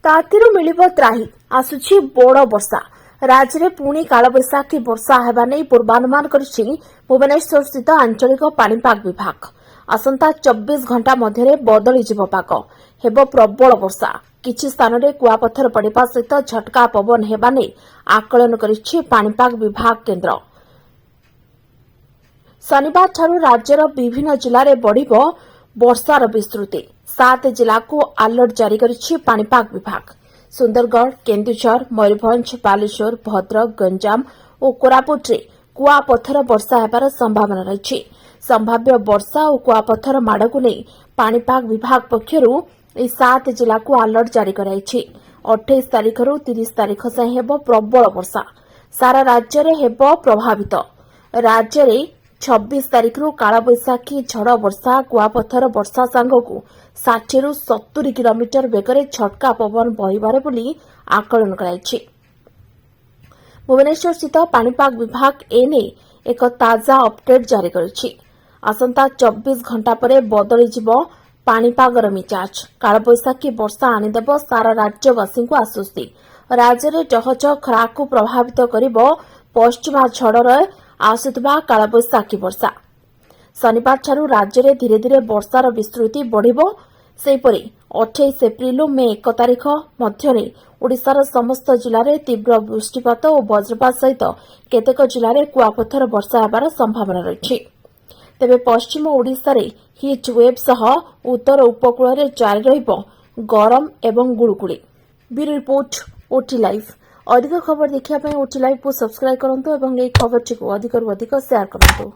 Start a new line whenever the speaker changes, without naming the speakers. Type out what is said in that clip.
तातीरू मिलिब त्राही आसुछि बड़ वर्षा राज्य में पुणी कालबैशाखी वर्षा हेबा नै पूर्वानुमान करिछि भुवनेश्वर स्थित आंचलिक पाणीपाग विभाग। आसंता 24 घंटा मध्य बदली जीव पाग हेब प्रबल वर्षा किछि स्थान में कुआपथर पड़िबा सहित झटका पवन हेबा नै आकलन करिछि पाणीपाग विभाग केन्द्र। शनिवार ठारू राज्यर विभिन्न जिले में बढ़िबो वर्षार विस्तृति 7 जिला को अलर्ट जारी करिछि पाणीपाग विभाग। सुंदरगढ़, केन्दुझर, मयूरभंज, बालेश्वर, भद्रक, गंजाम और कोरापुट रे कुआपथर वर्षा हेबार संभावना रही। संभाव्य वर्षा और कुआपथर माड़ को नहीं पाणीपाग विभाग पक्षरु 7 जिला को अलर्ट जारी कराइछि। 28 तारीख रु 30 तारीख जाए हेब प्रबल वर्षा सारा राज्य रे हेब प्रभावित। राज्य रे 26 तारीख रु कालबैशाखी झड़ वर्षा कुआपथर वर्षा सांगकू 60 रु 70 किलोमीटर बेगरे झटका पवन बहिबार बोली आकलन कराइछि। भुवनेश्वर स्थित पाणीपाग विभाग एने एक ताजा अपडेट जारी करिछि। आसंता 24 घंटा परे बदली जीव पाणीपागर मिजाज कालबैशाखी वर्षा आनिदेब सारा राज्यवासी को आश्वस्ति। राज्य में जहज खरा को प्रभावित करिब पश्चिमा झड़र आसुथिबा कालबैशाखी वर्षा। शनिवार ठारू राज्य में धीरे धीरे वर्षार विस्तृति बढ़िबो। सेहीपरि 28 एप्रिल और मे 1 तारीख मध्य ओडिशार समस्त जिले में तीव्र वृष्टिपात और वज्रपात सहित केतेक जिले में कुआपथर वर्षा हेबार संभावना रही। तेबे पश्चिम ओडिशा रे हिट वेव सह उत्तर उपकूल रे जारी रहिबो गरम एवं गुड़गुड़ी। Bureau report OT live. अधिक खबर देखिया पय ओटी लाइव को सब्सक्राइब करंतु एवं ए खबर को अधिक शेयर करंतु।